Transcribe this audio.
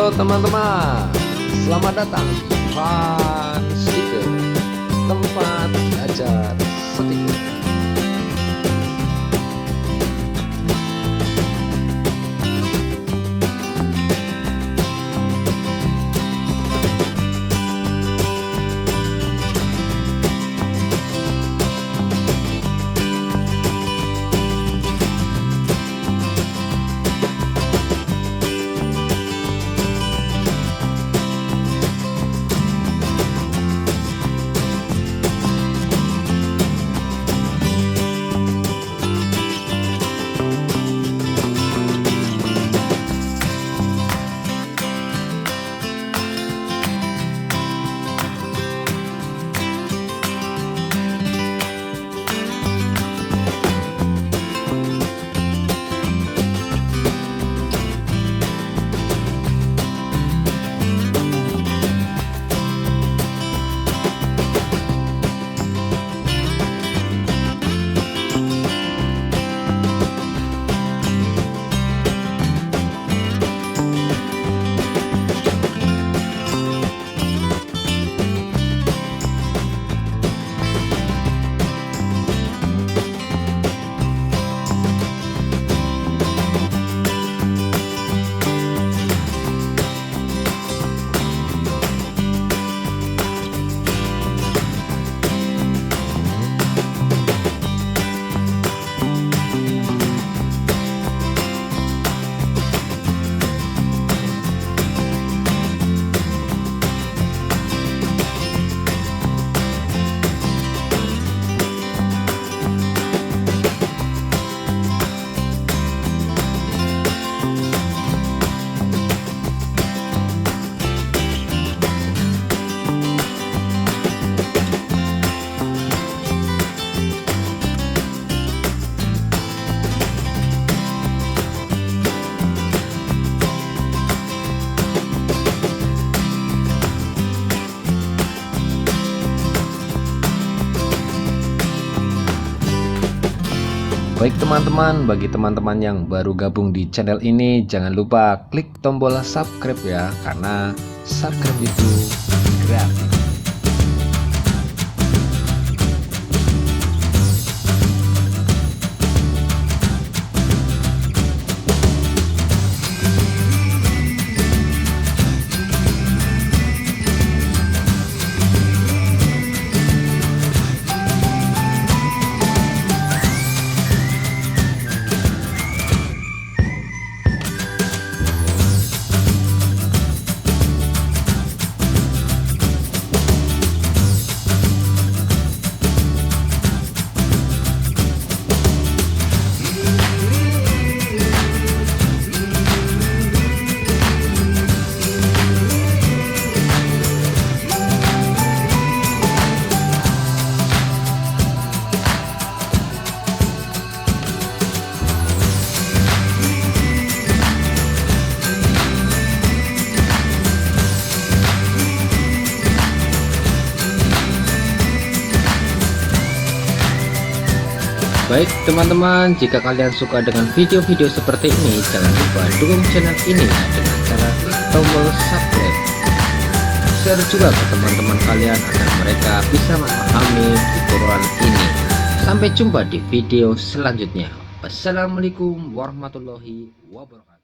Halo teman-teman, selamat datang di STIKER, tempat belajar stiker. Baik teman-teman, bagi teman-teman yang baru gabung di channel ini, jangan lupa klik tombol subscribe ya, karena subscribe itu gratis. Baik teman-teman, jika kalian suka dengan video-video seperti ini, jangan lupa dukung channel ini ya, dengan cara klik tombol subscribe. Share juga ke teman-teman kalian agar mereka bisa memahami tutorial ini. Sampai jumpa di video selanjutnya. Wassalamualaikum warahmatullahi wabarakatuh.